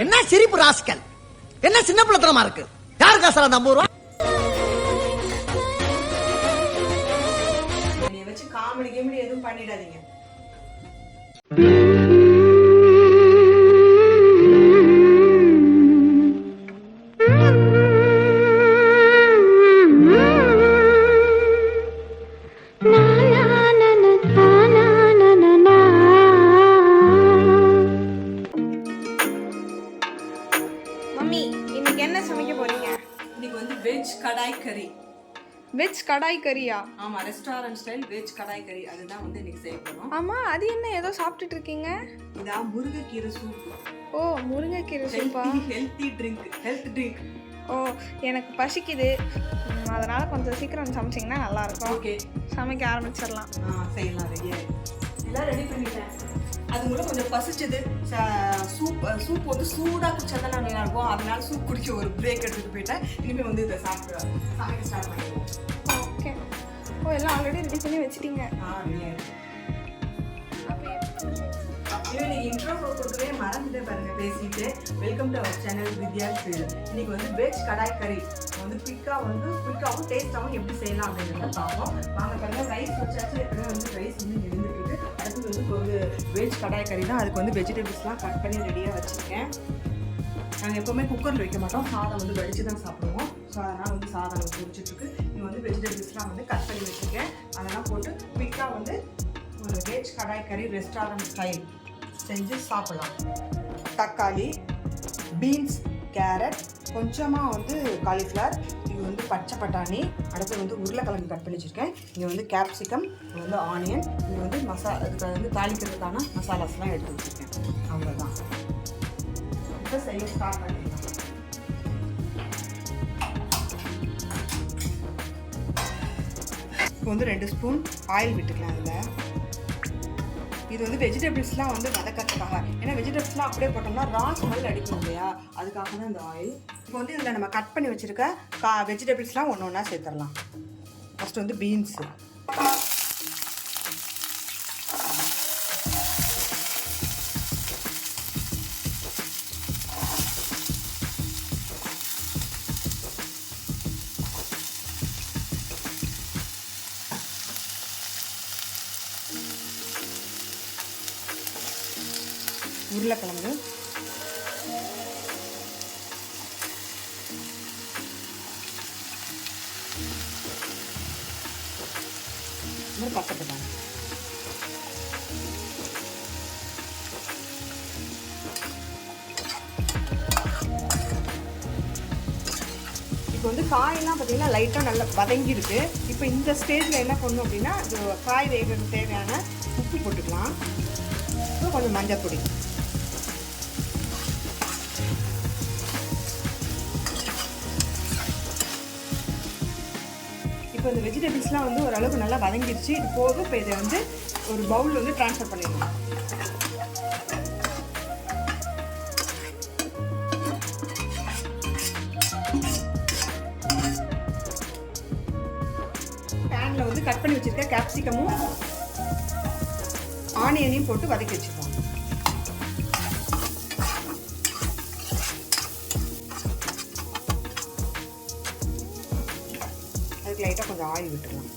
என்ன சிரிப்பு ராஸ்கல், என்ன சின்ன பிள்ளைத்தனமா இருக்கு. யாரு காசுல அந்த 50 ரூபா? என்னைய வச்சு காமெடி கேமெடி எதுவும் பண்ணிடாதீங்க. மம்மி, இன்னைக்கு என்ன சமைக்க போறீங்க? இன்னைக்கு வந்து வெஜ் கடாய் கறி. வெஜ் கடாய் கறியா? ஆமா, ரெஸ்டாரண்ட் ஸ்டைல் வெஜ் கடாய் கறி. அதுதான் வந்து இன்னைக்கு செய்ய போறோம். ஆமா, அது என்ன ஏதோ சாப்பிட்டுட்டு இருக்கீங்க? இதான் முருங்கைக்கீரை சூப். ஓ, முருங்கைக்கீரை சூப்பா? Health drink. ஓ, எனக்கு பசிக்குது. அதனால கொஞ்சம் சீக்கிரம் சமைச்சிங்கன்னா நல்லா இருக்கும். ஓகே, சமைக்க ஆரம்பிச்சிடலாம். செய்யலாம். ரெடியா எல்லாம் ரெடி பண்ணிட்டேன். அது கூட கொஞ்சம் பசிச்சது. சூப் வந்து சூடாக குடிச்சா நல்லா இருக்கும். அதனால சூப் குடிக்க ஒரு பிரேக் எடுத்துட்டு போயிட்டேன். இனிமேல் வந்து இதை சமைக்க ஸ்டார்ட் பண்ணிடுவோம். ஓகே. ஓ, எல்லாம் ஆல்ரெடி ரெடி பண்ணி வச்சிட்டீங்க. ரெடியாக இருக்கு. இன்னைக்கு இன்ட்ரோ கொடுக்கவே மறந்துட்டே பாருங்க பேசிட்டு. Welcome to our channel Vidya feel. இன்னைக்கு வந்து வெஜ் கடாய் கறி வந்து குயிக்காகவும் டேஸ்டாகவும் எப்படி செய்யலாம் அப்படிங்கிறத பார்ப்போம். வாங்க பாருங்க. ரைஸ் வச்சாச்சு. ஏற்கனவே வந்து ரைஸ் வந்து எழுந்துட்டு அடுத்து வந்து ஒரு வெஜ் கடாய் கறி தான். அதுக்கு வந்து வெஜிடபிள்ஸ்லாம் கட் பண்ணி ரெடியாக வச்சுருக்கேன். நாங்கள் எப்போவுமே குக்கரில் வைக்க மாட்டோம். சாதம் வந்து வடித்து தான் சாப்பிடுவோம். ஸோ அதனால் வந்து சாதம் வந்து குடிச்சிட்ருக்கு. இங்கே வந்து வெஜிடபிள்ஸ்லாம் வந்து கட் பண்ணி வச்சுருக்கேன். அதெல்லாம் போட்டு குயிக்காக வந்து ஒரு வெஜ் கடாய் கறி ரெஸ்டாரண்ட் ஸ்டைல் செஞ்சு சாப்பிடலாம். தக்காளி, பீன்ஸ், கேரட், கொஞ்சமாக வந்து காலிஃப்ளவர், இது வந்து பச்சை பட்டாணி, அடுத்து வந்து உருளைக்கிழங்கு கட் பண்ணி வச்சுருக்கேன். இங்கே வந்து கேப்சிகம், இது வந்து ஆனியன், இது வந்து இதுக்கு வந்து தாளிக்கிறதுக்கான மசாலாஸ்லாம் எடுத்து வச்சுருக்கேன். அவ்வளோதான். இப்போ செய்ய ஸ்டார்ட் பண்ணிடலாம். இப்போ வந்து 2 ஸ்பூன் ஆயில் விட்டுக்கலாம். அதில் இது வந்து வெஜிடபிள்ஸ்லாம் வந்து வதக்கிறதுக்காக. ஏன்னா வெஜிடபிள்ஸ்லாம் அப்படியே போட்டோம்னா ரா ஸ்மெல் அடிக்கும் இல்லையா, அதுக்காக தான் இந்த ஆயில். இப்போ வந்து இதில் நம்ம கட் பண்ணி வச்சுருக்க வெஜிடபிள்ஸ்லாம் ஒன்று ஒன்றா சேர்த்துடலாம். ஃபஸ்ட்டு வந்து பீன்ஸு, உருளைக்கிழங்கு, பச்சை பட்டாணி. இப்போ வந்து காயெல்லாம் பார்த்தீங்கன்னா லைட்டாக நல்லா வதங்கிருக்கு. இப்போ இந்த ஸ்டேஜில் என்ன பண்ணணும் அப்படின்னா, இது காய் வேகிறதுக்கு தேவையான உப்பு போட்டுக்கலாம். கொஞ்சம் மஞ்சள் பொடி, இப்போ இந்த வெஜிடபிள்ஸ்லாம் வந்து ஓரளவுக்கு நல்லா வதங்கிடுச்சு. இது போதும். இப்போ இதை வந்து ஒரு பவுல் வந்து ட்ரான்ஸ்ஃபர் பண்ணிடலாம். பேனில் வந்து கட் பண்ணி வச்சுருக்க கேப்சிகமும் ஆனியனையும் போட்டு வதக்கி வச்சுருவோம். அதுக்கு லைட்டாக கொஞ்சம் ஆயில் விட்டுடலாம்.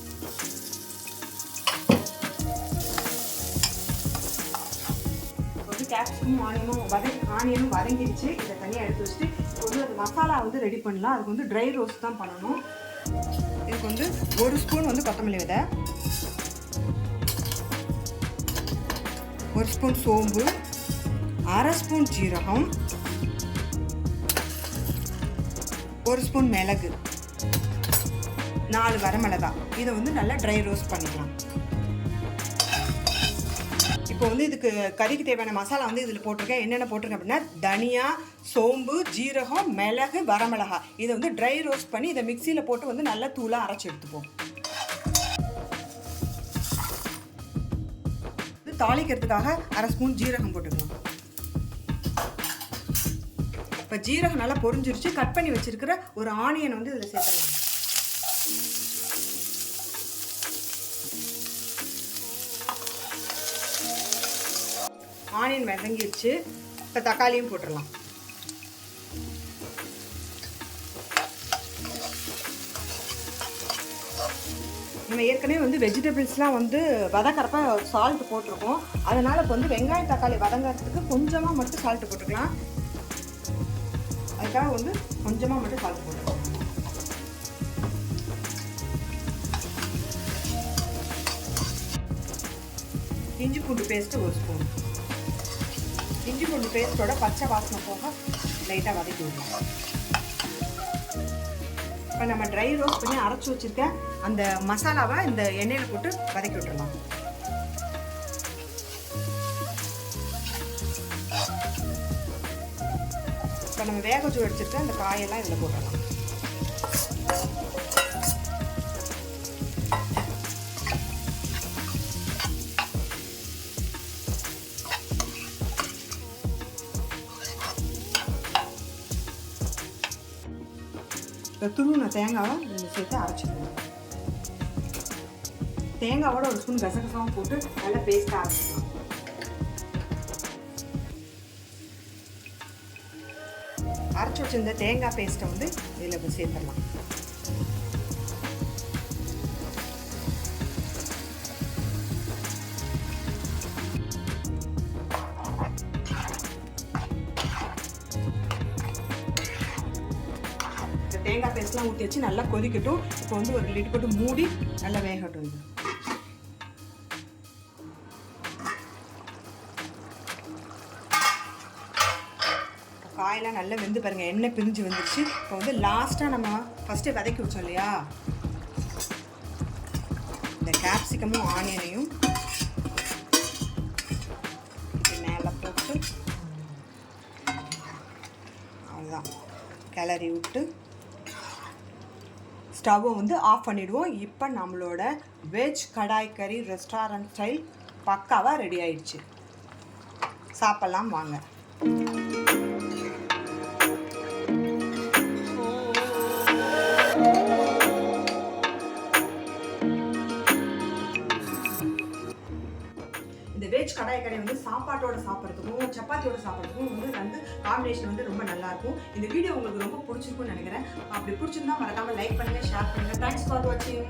இப்போ வந்து கேப்சிகமும் ஆனியனும் வதங்கிடுச்சு. இதை தனியாக எடுத்து வச்சுட்டு இப்போ வந்து அது மசாலா வந்து ரெடி பண்ணலாம். அதுக்கு வந்து ட்ரை ரோஸ்ட் தான் பண்ணணும். இதுக்கு வந்து 1 ஸ்பூன் வந்து கொத்தமல்லி விதை, 1 ஸ்பூன் சோம்பு, 1/2 ஸ்பூன் ஜீரகம், 1 ஸ்பூன் மிளகு, 4 வரமிளகாய். இதை வந்து நல்லா ட்ரை ரோஸ்ட் பண்ணிக்கலாம். இப்போ வந்து இதுக்கு கறிக்கு தேவையான மசாலா வந்து இதில் போட்டிருக்கேன். என்னென்ன போட்டிருக்கேன் அப்படின்னா, தனியா, சோம்பு, ஜீரகம், மிளகு, வரமிளகாய். இதை வந்து ட்ரை ரோஸ்ட் பண்ணி இதை மிக்சியில் போட்டு வந்து நல்லா தூளாக அரைச்சி எடுத்துப்போம். தாளிக்கிறதுக்காக 1/2 ஸ்பூன் ஜீரகம் போட்டுக்கலாம். இப்போ ஜீரகம் நல்லா பொரிஞ்சிருச்சு. கட் பண்ணி வச்சிருக்கிற ஒரு ஆனியன் வந்து இதில் சேர்த்துடலாம். ஆனியன் வதங்கிடுச்சு. இப்போ தக்காளியும் போட்டுடலாம். நம்ம ஏற்கனவே வந்து வெஜிடபிள்ஸ்லாம் வந்து வதக்கறப்ப சால்ட் போட்டிருக்கோம். அதனால் இப்போ வந்து வெங்காயம் தக்காளி வதங்கிறதுக்கு கொஞ்சமாக மட்டும் சால்ட்டு போட்டுக்கலாம். அதுக்காக வந்து கொஞ்சமாக மட்டும் சால்ட் போட்டுக்கலாம். இஞ்சி பூண்டு பேஸ்ட்டு 1 ஸ்பூன். இஞ்சி பூண்டு பேஸ்ட்டோட பச்சை வாசனை போக லைட்டாக வதக்கி விடலாம். இப்போ நம்ம ட்ரை ரோஸ்ட் பண்ணி அரைச்சி வச்சுருக்க அந்த மசாலாவை இந்த எண்ணெயில் போட்டு வதக்கி விட்டுடலாம். இப்போ நம்ம வேக வச்சு வச்சுருக்க அந்த காயெல்லாம் இதில் போட்டுடலாம். இப்போ துருவின தேங்காவை இதில் சேர்த்து அரைச்சிக்கணும். தேங்காவோட 1 ஸ்பூன் கசகசாவும் போட்டு நல்லா பேஸ்ட்டாக அரைச்சிக்கலாம். அரைச்சி வச்சிருந்த தேங்காய் பேஸ்ட்டை வந்து இதில் சேர்த்துடலாம். தேங்காய் பேஸ்ட்லாம் ஊற்றி வச்சு நல்லா கொதிக்கட்டும். இப்போ வந்து ஒரு லிட் போட்டு மூடி நல்லா வேகட்டும். இது காயெல்லாம் நல்லா வெந்து பாருங்கள், எண்ணெய் பிரிஞ்சு வந்துருச்சு. இப்போ வந்து லாஸ்ட்டாக நம்ம ஃபஸ்ட்டே வதக்கி வச்சோம் இல்லையா, இந்த கேப்சிகமும் ஆனியனையும் மேலே போட்டு அவ்வளோதான் கிளறி விட்டு ஸ்டவ்வை வந்து ஆஃப் பண்ணிவிடுவோம். இப்போ நம்மளோட வெஜ் கடாய் கறி ரெஸ்டாரண்ட் ஸ்டைல் பக்காவாக ரெடி ஆயிடுச்சு. சாப்பிட்லாம் வாங்க. இந்த வெஜ் கடாய் கறி வந்து சாப்பாட்டோட சாப்பிட்றதுக்கும் சப்பாத்தியோட சாப்பிட்றதுக்கும் வந்து காம்பினேஷன் வந்து ரொம்ப நல்லாயிருக்கும். இந்த வீடியோ உங்களுக்கு ரொம்ப பிடிச்சிருக்கும்னு நினைக்கிறேன். அப்படி பிடிச்சிருந்தா மறக்காமல் லைக் பண்ணுங்கள், ஷேர் பண்ணுங்கள். தேங்க்ஸ் ஃபார் வாட்சிங்.